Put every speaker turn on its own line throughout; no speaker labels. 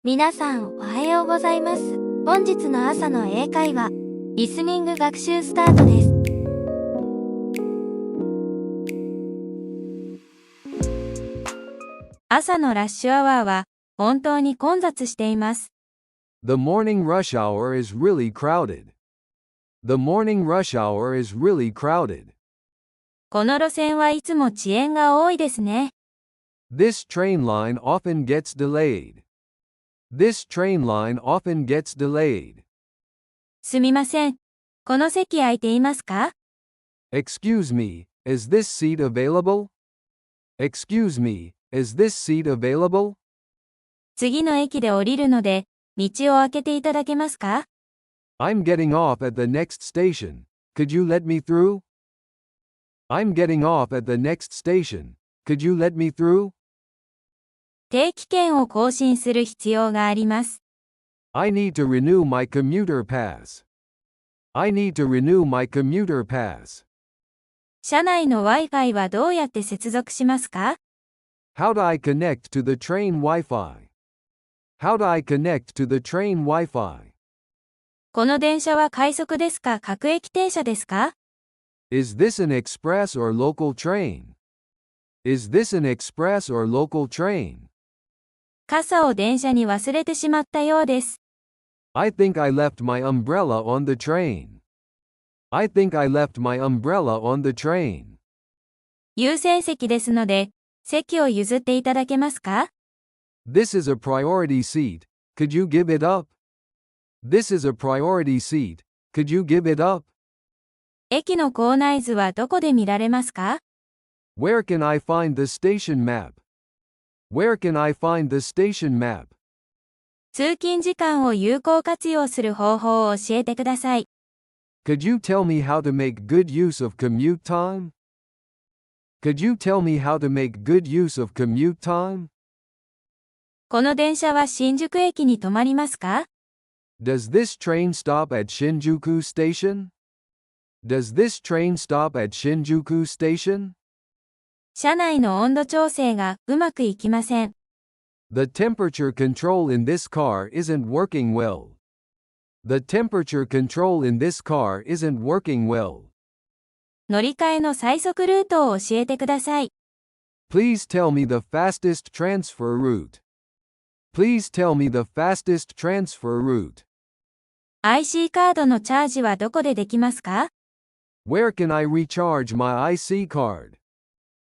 皆さんおはようございます。本日の朝の英会話、リスニング学習スタートです。朝のラッシュアワーは本当に混雑しています。
The morning rush hour is really crowded. The morning rush hour is really crowded.
この路線はいつも遅延が多いですね。
This train line often gets delayed. This train line often gets delayed.
すみません。この席空いていますか？
Excuse me, is this seat available? Excuse me, is this seat available?
次の駅で降りるので、道を開けていただけますか？
I'm getting off at the next station. Could you let me through? I'm getting off at the next station. Could you let me through?
定期券を更新する必要があります。
I need to renew my commuter pass. I need to renew my commuter pass.
車内の Wi-Fi はどうやって接続しますか？
How do I connect to the train Wi-Fi? How do I connect to the train Wi-Fi?
この電車は快速ですか？各駅停車ですか？
Is this an express or local train? Is this an express or local train?
傘を電車に忘れてしまったようです。
I think I left my umbrella on the train. I think I left my umbrella on the train.
優先席ですので、席を譲っていただけますか？
This is a priority seat. Could you give it up? This is a priority seat. Could you give it up?
駅の構内図はどこで見られますか？
Where can I find the station map? Where can I find the station map?
通勤時間を有効活用する方法を教えてください。
Could you tell me how to make good use of commute time? Could you tell me how to make good use of commute time?
この電車は新宿駅に止まりますか？
Does this train stop at Shinjuku Station? Does this train stop at Shinjuku Station?
車内の温度調整がうまくいきません。
The temperature control in this car isn't working well. The temperature control in this car isn't working well.
乗り換えの最速ルートを教えてください。
Please tell me the fastest transfer route. Please tell me the fastest transfer route.
IC カードのチャージはどこでできますか？
Where can I recharge my IC card?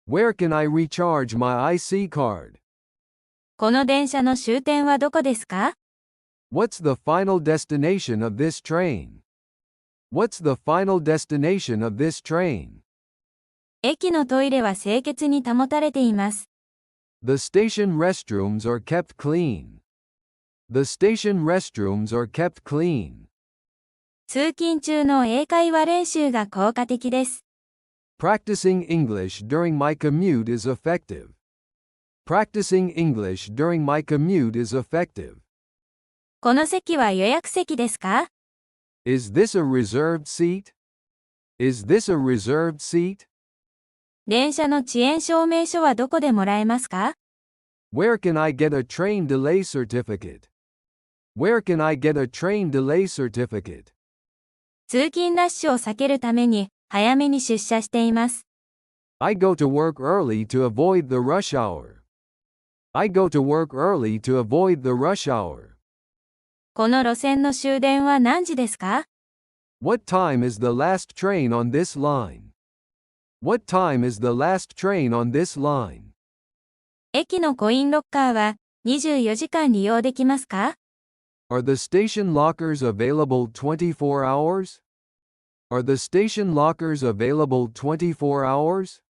Where can I recharge my IC card?
この電車の終点はどこですか？
What's the final destination of this train? What's the final destination of this train?
駅のトイレは清潔に保たれています。
The station restrooms are kept clean. The station restrooms are kept clean.
通勤中の英会話練習が効果的です。
Practicing English during my commute is effective. Practicing English during my commute is effective.
この席は予約席ですか？
Is this a reserved seat? Is this a reserved seat?
電車の遅延証明書はどこでもらえますか？
Where can I get a train delay certificate? Where can I get a train delay certificate?
通勤ラッシュを避けるために早めに出社しています。
I go to work early to avoid the rush hour. I go to work early to avoid the rush hour.
この路線の終電は何時ですか？
What time is the last train on this line? What time is the last train on this line?
駅のコインロッカーは24時間利用できますか？
Are the station lockers available 24 hours? Are the station lockers available 24 hours?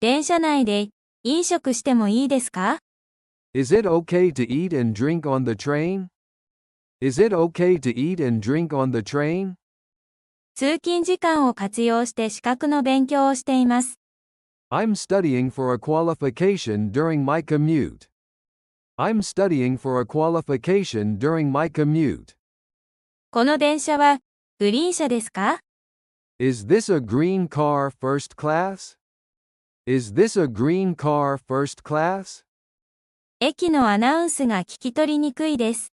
電車内で飲食してもいいですか？
Is it okay to eat and drink on the train? Is it okay to eat and drink on the train?
通勤時間を活用して資格の勉強をしています。
I'm studying for a qualification during my commute. I'm studying for a qualification during my commute.
この電車はグリーン車ですか？
Is this a green car first class? Is this a green car first class?
駅のアナウンスが聞き取りにくいです。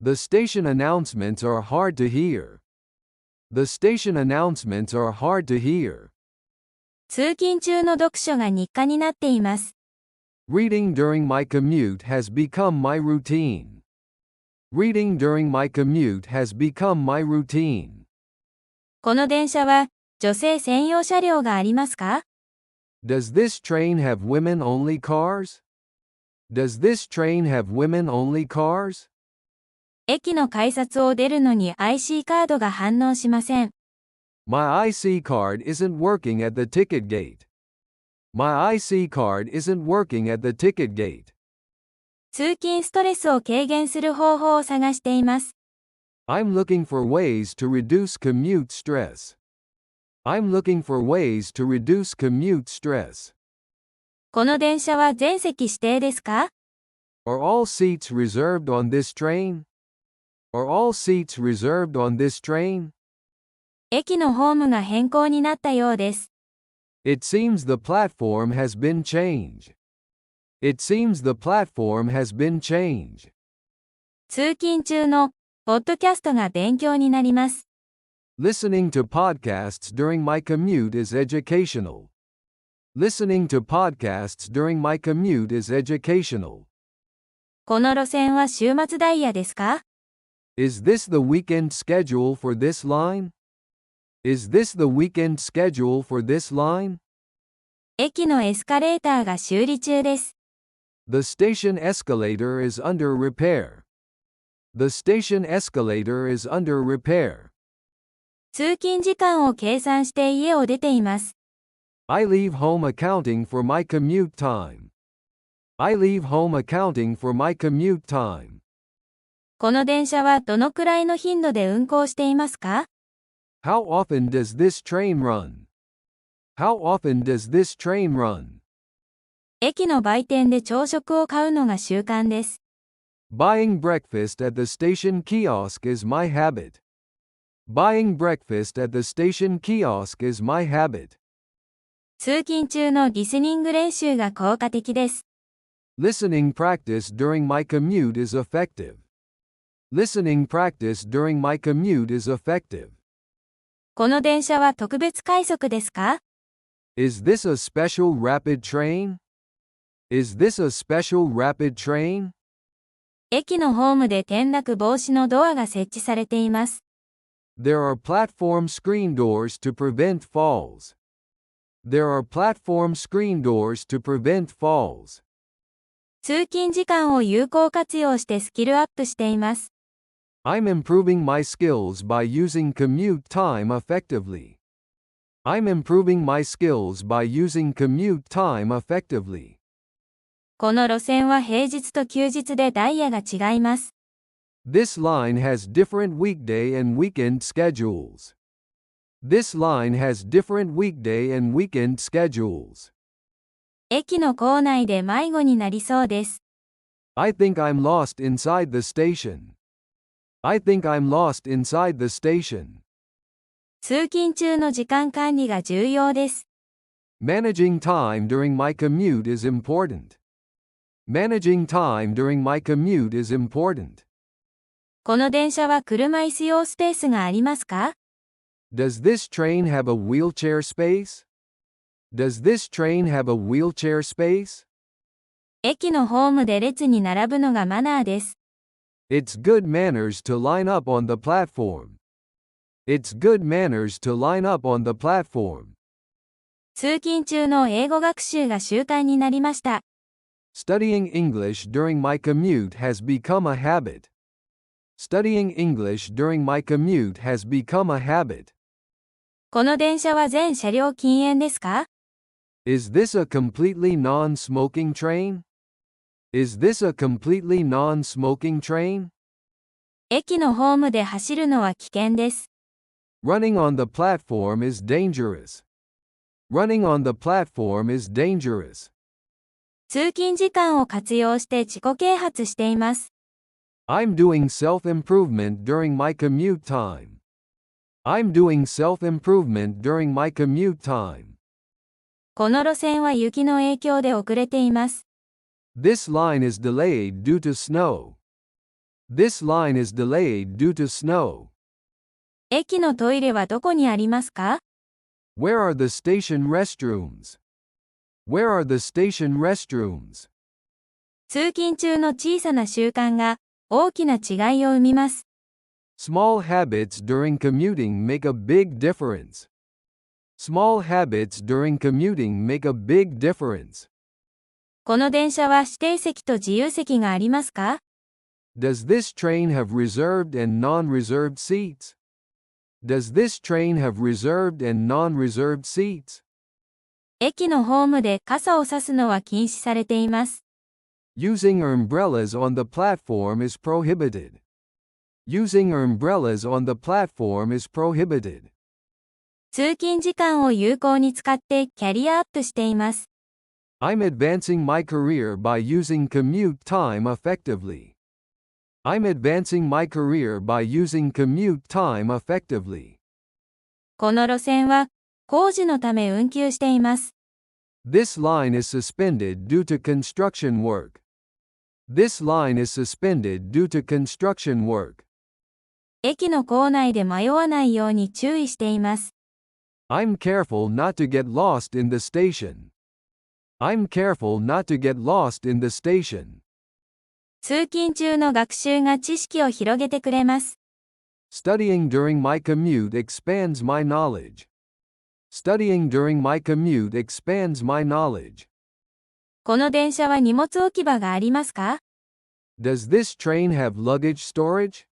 The station announcements are hard to hear. The station announcements are hard to hear.
通勤中の読書が日課になっています。
Reading during my commute has become my routine. Reading during my commute has become my routine.
この電車は女性専用車両がありますか？
Does this train have women-only cars? Does this train have women-only cars?
駅の改札を出るのに IC カードが反応しません。
My IC card isn't working at the ticket gate. My IC card isn't working at the ticket gate.
通勤ストレスを軽減する方法を探しています。
I'm looking for ways to reduce commute stress. I'm looking for ways to reduce commute stress.
この電車は全席指定ですか？
Are all seats reserved on this train? Are all seats reserved on this train?
駅のホームが変更になったようです。
It seems the platform has been changed. It seems the platform has been changed.
通勤中のポッドキャストが勉強になります。
Listening to podcasts during my commute is educational. Listening to podcasts during my commute is educational.
この路線は週末ダイヤですか？
Is this the weekend schedule for this line? Is this the weekend schedule for this line?
駅のエスカレーターが修理中です。
The station escalator is under repair. The station escalator is under repair.
通勤時間を計算して家を出ています。
I leave home accounting for my commute time. I leave home accounting for my commute time.
この電車はどのくらいの頻度で運行していますか？
How often does this train run? How often does this train run?
駅の売店で朝食を買うのが習慣です。
Buying breakfast at the station kiosk is my habit. Buying breakfast at the station kiosk is my habit.
通勤中のリスニング練習が効果的です。
Listening practice during my commute is effective. Listening practice during my commute is effective.
この電車は特別快速ですか？
Is this a special rapid train? Is this a special rapid train?
駅のホームで転落防止のドアが設置されています。
There are platform screen doors to prevent falls. There are platform screen doors to prevent falls.
通勤時間を有効活用してスキルアップしています。
I'm improving my skills by using commute time effectively. I'm improving my skills by using commute time effectively.
この路線は平日と休日でダイヤが違います。
This line has different weekday and weekend schedules. This line has different weekday and weekend schedules.
駅の構内で迷子になりそうです。
I think I'm lost inside the station. I think I'm lost inside the station.
通勤中の時間管理が重要です。
Managing time during my commute is important. Managing time during my commute is important.
この電車は車椅子用スペースがありますか？
Does this train have a wheelchair space? Does this train have a wheelchair space?
駅のホームで列に並ぶのがマナーです。
It's good manners to line up on the platform. It's good manners to line up on the platform.
通勤中の英語学習が習慣になりました。
Studying English during my commute has become a habit. Studying English during my commute has become a habit.
この電車は全車両禁煙ですか？
Is this a completely non-smoking train? Is this a completely non-smoking train?
駅のホームで走るのは危険です。
Running on the platform is dangerous. Running on the platform is dangerous.
通勤時間を活用して自己啓発しています。
I'm doing self-improvement during my commute time. I'm doing self-improvement during my commute time.
この路線は雪の影響で遅れています。
This line is delayed due to snow. This line is delayed due to snow.
駅のトイレはどこにありますか？
Where are the station restrooms? Where are the station restrooms?
通勤中の小さな習慣が大きな違いを生みます。
Small habits during commuting make a big difference. Small habits during commuting make a big difference.
この電車は指定席と自由席がありますか？
Does this train have reserved and non-reserved seats? Does this train have reserved and non-reserved seats?
駅のホームで傘を差すのは禁止されています。
Using umbrellas on the platform is prohibited. Using umbrellas on the platform is prohibited.
通勤時間を有効に使ってキャリアアップしています。
I'm advancing my career by using commute time effectively. I'm advancing my career by using commute time effectively.
この路線は工事のため運休しています。
This line is suspended due to construction work. This line is suspended due to construction work.
駅の構内で迷わないように注意しています。
I'm careful not to get lost in the station. I'm careful not to get lost in the station.
通勤中の学習が知識を広げてくれます。
Studying during my commute expands my knowledge. Studying during my commute expands my knowledge.
この電車は荷物置き場がありますか？
Does this train have luggage storage?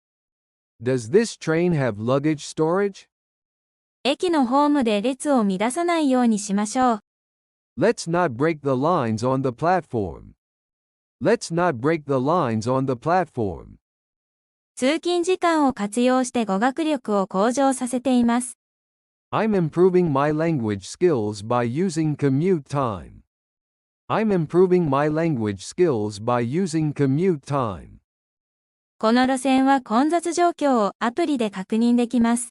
Does this train have luggage storage?
駅のホームで列を乱さないようにしましょう。
Let's not break the lines on the platform. Let's not break the lines on the platform.
通勤時間を活用して語学力を向上させています。
I'm improving my language skills by using commute time. I'm improving my language skills by using commute time.
この路線は混雑状況をアプリで確認できます。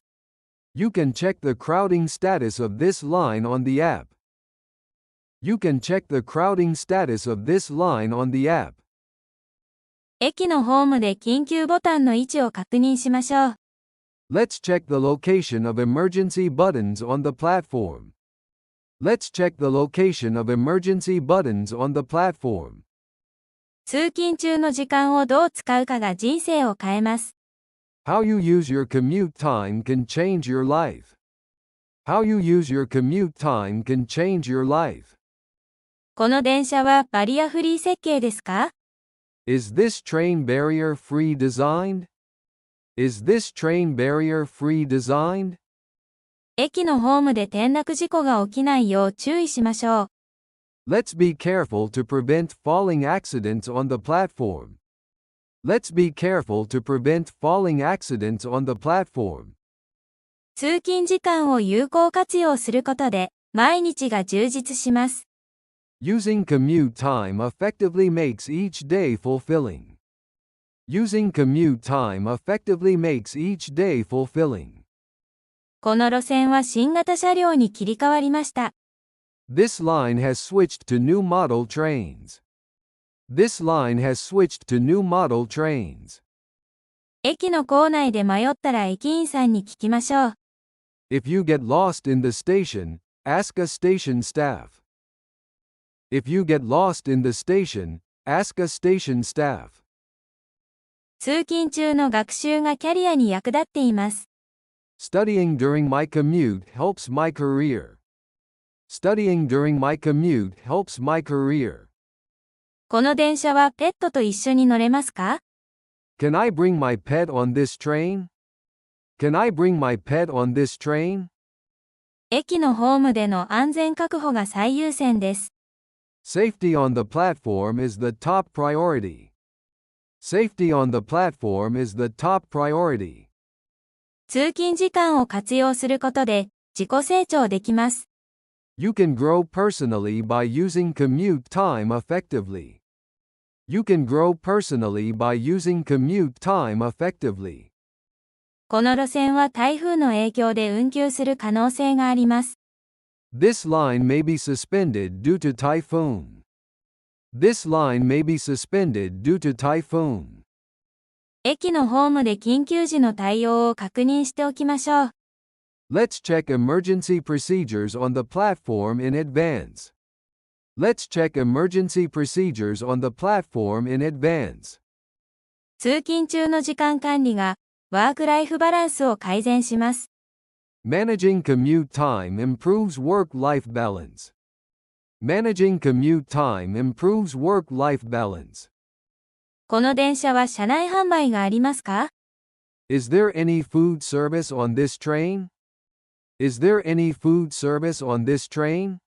You can check the crowding status of this line on the app. You can check the crowding status of this line on the app.
駅のホームで緊急ボタンの位置を確認しましょう。
Let's check the location of emergency buttons on the platform. Let's check the location of emergency buttons on the platform.
通勤中の時間をどう使うかが人生を変えます。
How you use your commute time can change your life. How you use your commute time can change your life.
この電車はバリアフリー設計ですか？
Is this train barrier-free designed? Is this train barrier-free designed?
駅のホームで転落事故が起きないよう注意しましょう。
Let's be careful to prevent falling accidents on the platform. Let's be careful to prevent falling accidents on the platform.
通勤時間を有効活用することで、毎日が充実します。
Using commute time effectively makes each day fulfilling. Using commute time effectively makes each day fulfilling.
この路線は新型車両に切り替わりました。
This line has switched to new model trains. This line has switched to new model trains.
駅の構内で迷ったら駅員さんに聞きましょう。
If you get lost in the station, ask a station staff. If you get lost in the station, ask a station staff.
通勤中の学習がキャリアに役立っています。
Studying during my commute helps my career. Studying during my commute helps my career.
この電車はペットと一緒に乗れますか？
Can I bring my pet on this train? Can I bring my pet on this train?
駅のホームでの安全確保が最優先です。
Safety on the platform is the top priority. Safety on the platform is the top priority.
通勤時間を活用することで自己成長できます。
You can grow personally by using commute time effectively. You can grow personally by using commute time effectively.
この路線は台風の影響で運休する可能性があります。
This line may be suspended due to typhoon. This line may be suspended due to typhoon.
駅のホームで緊急時の対応を確認しておきましょう。
Let's check emergency procedures on the platform in advance. Let's check emergency procedures on the platform in advance.
通勤中の時間管理がワークライフバランスを改善します。
Managing commute time improves work-life balance. Managing commute time improves work-life balance.
この電車は車内販売がありますか？
Is there any food service on this train? Is there any food service on this train?